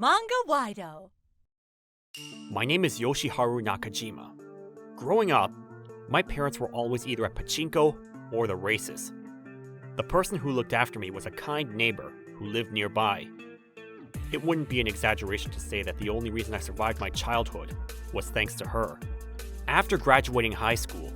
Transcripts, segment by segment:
Manga-Waido. My name is Yoshiharu Nakajima. Growing up, my parents were always either at pachinko or the races. The person who looked after me was a kind neighbor who lived nearby. It wouldn't be an exaggeration to say that the only reason I survived my childhood was thanks to her. After graduating high school,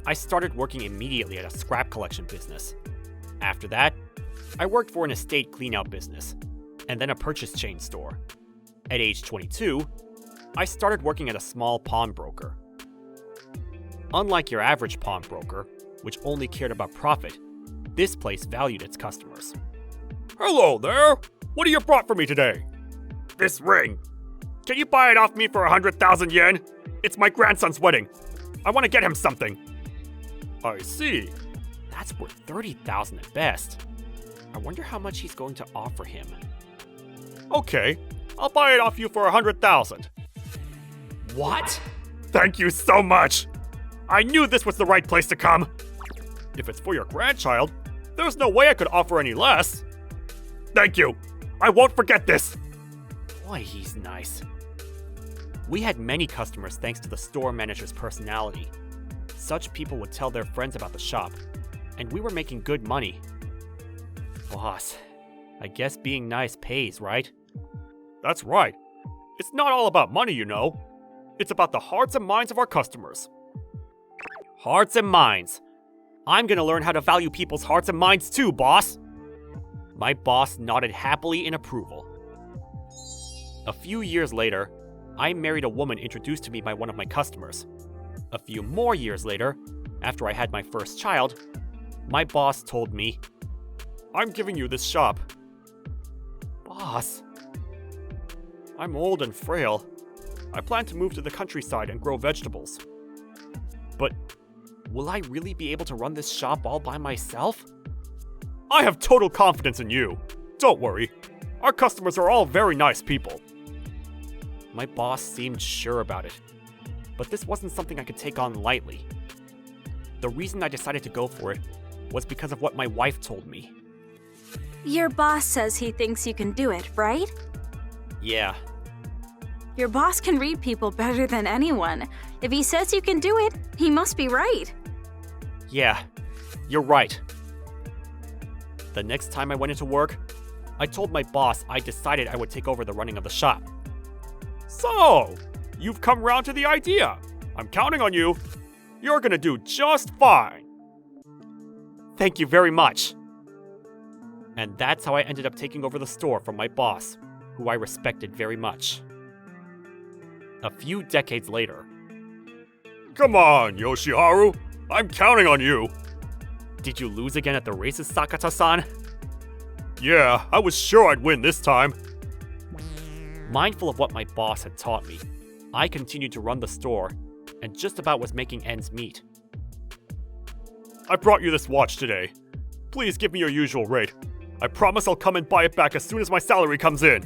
I started working immediately at a scrap collection business. After that, I worked for an estate cleanout business, and then a purchase chain store. At age 22, I started working at a small pawnbroker. Unlike your average pawnbroker, which only cared about profit, this place valued its customers. Hello there! What have you brought for me today? This ring. Can you buy it off me for 100,000 yen? It's my grandson's wedding. I want to get him something. I see. That's worth 30,000 at best. I wonder how much he's going to offer him. Okay, I'll buy it off you for 100,000. What? Thank you so much! I knew this was the right place to come. If it's for your grandchild, there's no way I could offer any less. Thank you. I won't forget this. Boy, he's nice. We had many customers thanks to the store manager's personality. Such people would tell their friends about the shop, and we were making good money. Boss, I guess being nice pays, right? That's right. It's not all about money, you know. It's about the hearts and minds of our customers. Hearts and minds. I'm gonna learn how to value people's hearts and minds too, boss. My boss nodded happily in approval. A few years later, I married a woman introduced to me by one of my customers. A few more years later, after I had my first child, my boss told me, I'm giving you this shop. Boss, I'm old and frail. I plan to move to the countryside and grow vegetables. but will I really be able to run this shop all by myself? I have total confidence in you. Don't worry. Our customers are all very nice people. My boss seemed sure about it, but this wasn't something I could take on lightly. The reason I decided to go for it was because of what my wife told me. Your boss says he thinks you can do it, right? Yeah, Your boss can read people better than anyone. If he says you can do it, he must be right. yeah, you're right. The next time I went into work, I told my boss I decided I would take over the running of the shop. So, you've come round to the idea. I'm counting on you. You're gonna do just fine. Thank you very much. And that's how I ended up taking over the store from my boss, who I respected very much. A few decades later. Come on, Yoshiharu. I'm counting on you. Did you lose again at the races, Sakata-san? Yeah, I was sure I'd win this time. Mindful of what my boss had taught me, I continued to run the store and just about was making ends meet. I brought you this watch today. Please give me your usual rate. I promise I'll come and buy it back as soon as my salary comes in.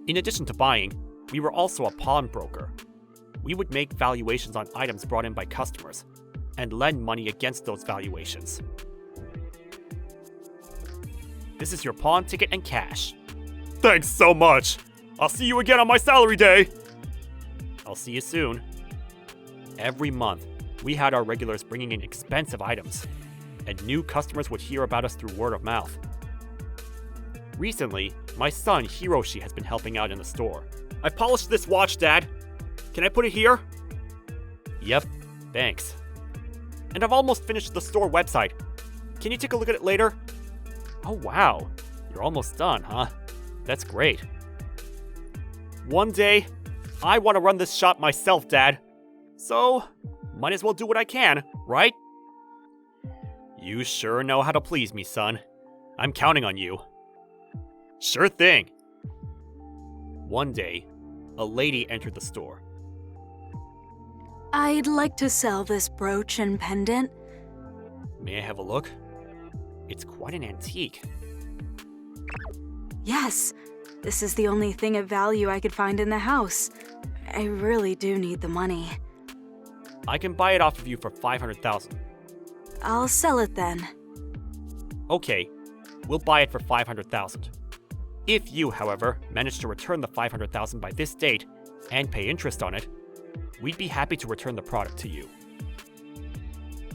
In addition to buying, we were also a pawnbroker. We would make valuations on items brought in by customers and lend money against those valuations. This is your pawn ticket and cash. Thanks so much. I'll see you again on my salary day. I'll see you soon. Every month, we had our regulars bringing in expensive items, and new customers would hear about us through word of mouth. Recently, my son Hiroshi has been helping out in the store. I polished this watch, Dad. Can I put it here? Yep, thanks. And I've almost finished the store website. Can you take a look at it later? Oh wow, you're almost done, huh? That's great. One day, I want to run this shop myself, Dad. So, might as well do what I can, right? You sure know how to please me, son. I'm counting on you. Sure thing. One day, a lady entered the store. I'd like to sell this brooch and pendant. May I have a look? It's quite an antique. Yes, this is the only thing of value I could find in the house. I really do need the money. I can buy it off of you for 500,000. I'll sell it then. Okay, we'll buy it for 500,000. If you, however, manage to return the 500,000 by this date and pay interest on it, we'd be happy to return the product to you.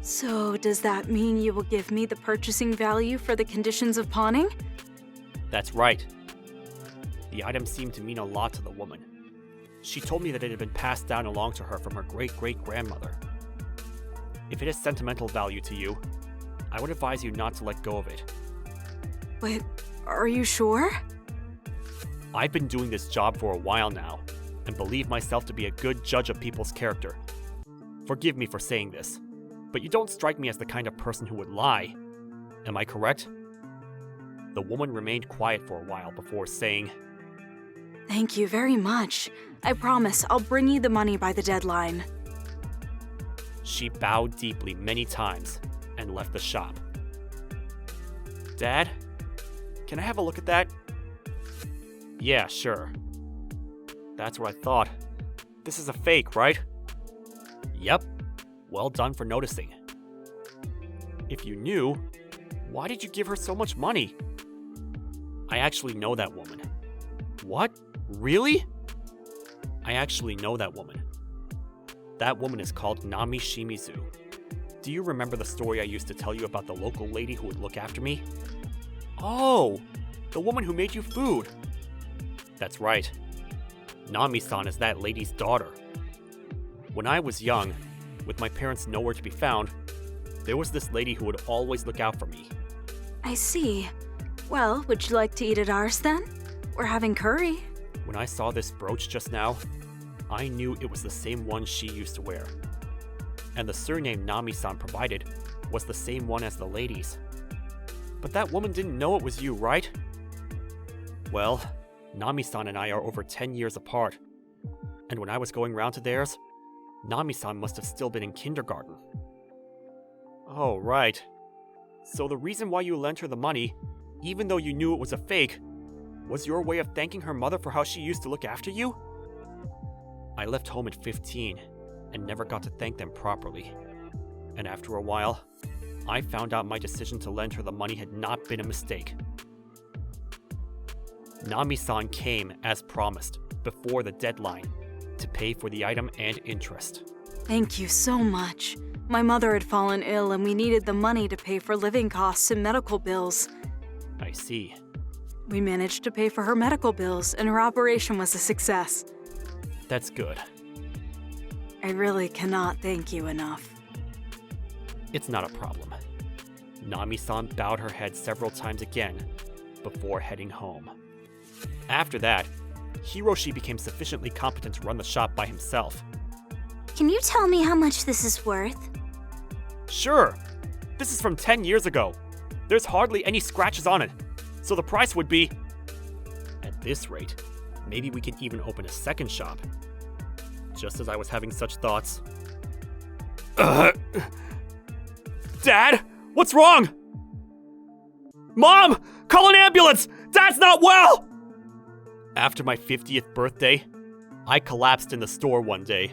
So, does that mean you will give me the purchasing value for the conditions of pawning? That's right. The item seemed to mean a lot to the woman. She told me that it had been passed down along to her from her great-great-grandmother. If it has sentimental value to you, I would advise you not to let go of it. But, are you sure? I've been doing this job for a while now, and believe myself to be a good judge of people's character. Forgive me for saying this, but you don't strike me as the kind of person who would lie. Am I correct? The woman remained quiet for a while before saying, Thank you very much. I promise I'll bring you the money by the deadline. She bowed deeply many times and left the shop. Dad, can I have a look at that? Yeah, sure. That's what I thought. This is a fake, right? Yep. Well done for noticing. If you knew, why did you give her so much money? I actually know that woman. What? Really? I actually know that woman. That woman is called Nami Shimizu. Do you remember the story I used to tell you about the local lady who would look after me? Oh, the woman who made you food. That's right. Nami Sans is that lady's daughter. When I was young, with my parents nowhere to be found, there was this lady who would always look out for me. I see. Well, would you like to eat at ours then? We're having curry. When I saw this brooch just now, I knew it was the same one she used to wear. And the surname Nami Sans provided was the same one as the lady's. But that woman didn't know it was you, right? Well, Nami Sans and I are over 10 years apart. And when I was going round to theirs, Nami Sans must have still been in kindergarten. Oh, right. So the reason why you lent her the money, even though you knew it was a fake, was your way of thanking her mother for how she used to look after you? I left home at 15 and never got to thank them properly. And after a while, I found out my decision to lend her the money had not been a mistake. Nami Sans came, as promised, before the deadline, to pay for the item and interest. Thank you so much. My mother had fallen ill and we needed the money to pay for living costs and medical bills. I see. We managed to pay for her medical bills and her operation was a success. That's good. I really cannot thank you enough. It's not a problem. Nami Sans bowed her head several times again before heading home. After that, Hiroshi became sufficiently competent to run the shop by himself. Can you tell me how much this is worth? Sure! This is from 10 years ago. There's hardly any scratches on it, so the price would be... At this rate, maybe we can even open a second shop. Just as I was having such thoughts... Dad? What's wrong? Mom! Call an ambulance! Dad's not well! After my 50th birthday, I collapsed in the store one day.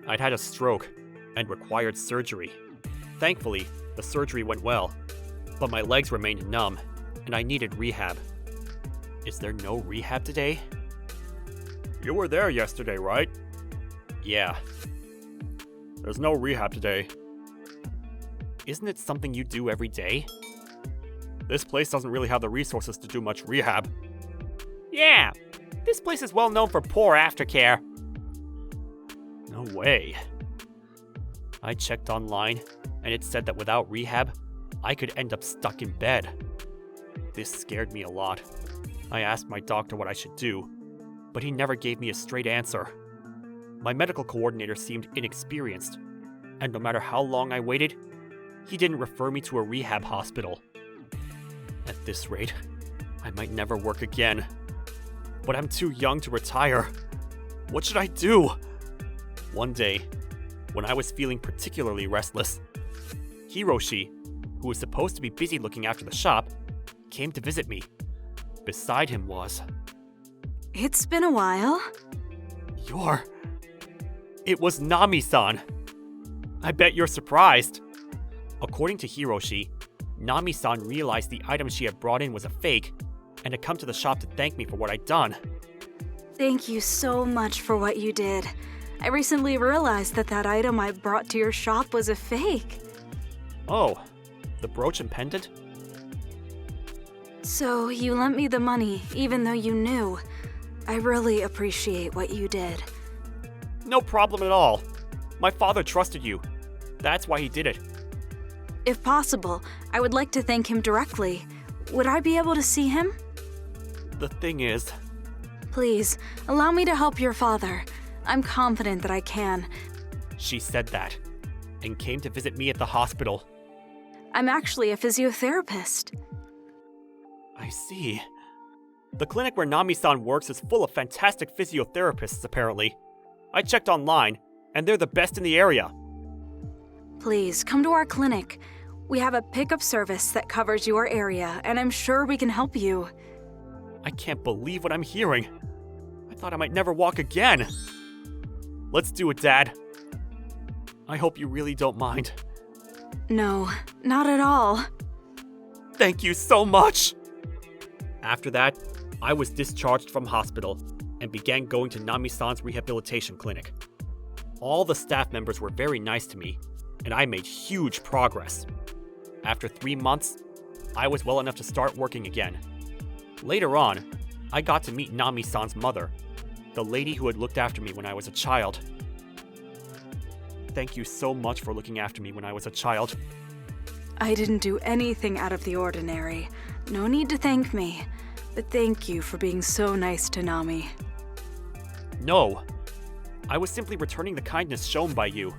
I'd had a stroke and required surgery. Thankfully, the surgery went well, but my legs remained numb and I needed rehab. Is there no rehab today? You were there yesterday, right? Yeah. There's no rehab today. Isn't it something you do every day? This place doesn't really have the resources to do much rehab. Yeah, this place is well known for poor aftercare. No way. I checked online, and it said that without rehab, I could end up stuck in bed. This scared me a lot. I asked my doctor what I should do, but he never gave me a straight answer. My medical coordinator seemed inexperienced, and no matter how long I waited, he didn't refer me to a rehab hospital. At this rate, I might never work again. But I'm too young to retire. What should I do? One day, when I was feeling particularly restless, Hiroshi, who was supposed to be busy looking after the shop, came to visit me. Beside him was... It's been a while. It was Nami-san. I bet you're surprised. According to Hiroshi, Nami-san realized the item she had brought in was a fake and to come to the shop to thank me for what I'd done. Thank you so much for what you did. I recently realized that item I brought to your shop was a fake. Oh, the brooch and pendant? So you lent me the money, even though you knew. I really appreciate what you did. No problem at all. My father trusted you. That's why he did it. If possible, I would like to thank him directly. Would I be able to see him? The thing is... Please, allow me to help your father. I'm confident that I can. She said that, and came to visit me at the hospital. I'm actually a physiotherapist. I see. The clinic where Nami Sans works is full of fantastic physiotherapists, apparently. I checked online, and they're the best in the area. Please, come to our clinic. We have a pickup service that covers your area, and I'm sure we can help you. I can't believe what I'm hearing. I thought I might never walk again. Let's do it, Dad. I hope you really don't mind. No, not at all. Thank you so much! After that, I was discharged from hospital and began going to Nami Sans rehabilitation clinic. All the staff members were very nice to me, and I made huge progress. After 3 months, I was well enough to start working again. Later on, I got to meet Nami Sans' mother, the lady who had looked after me when I was a child. Thank you so much for looking after me when I was a child. I didn't do anything out of the ordinary. No need to thank me, but thank you for being so nice to Nami. No, I was simply returning the kindness shown by you.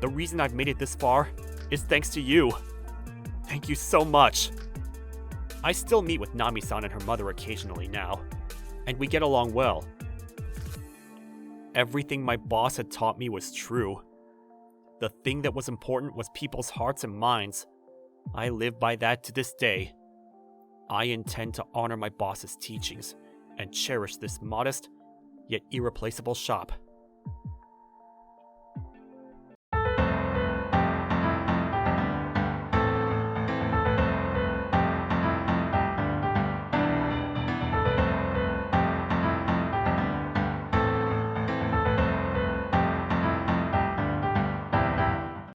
The reason I've made it this far is thanks to you. Thank you so much. I still meet with Nami-san and her mother occasionally now, and we get along well. Everything my boss had taught me was true. The thing that was important was people's hearts and minds. I live by that to this day. I intend to honor my boss's teachings and cherish this modest, yet irreplaceable shop.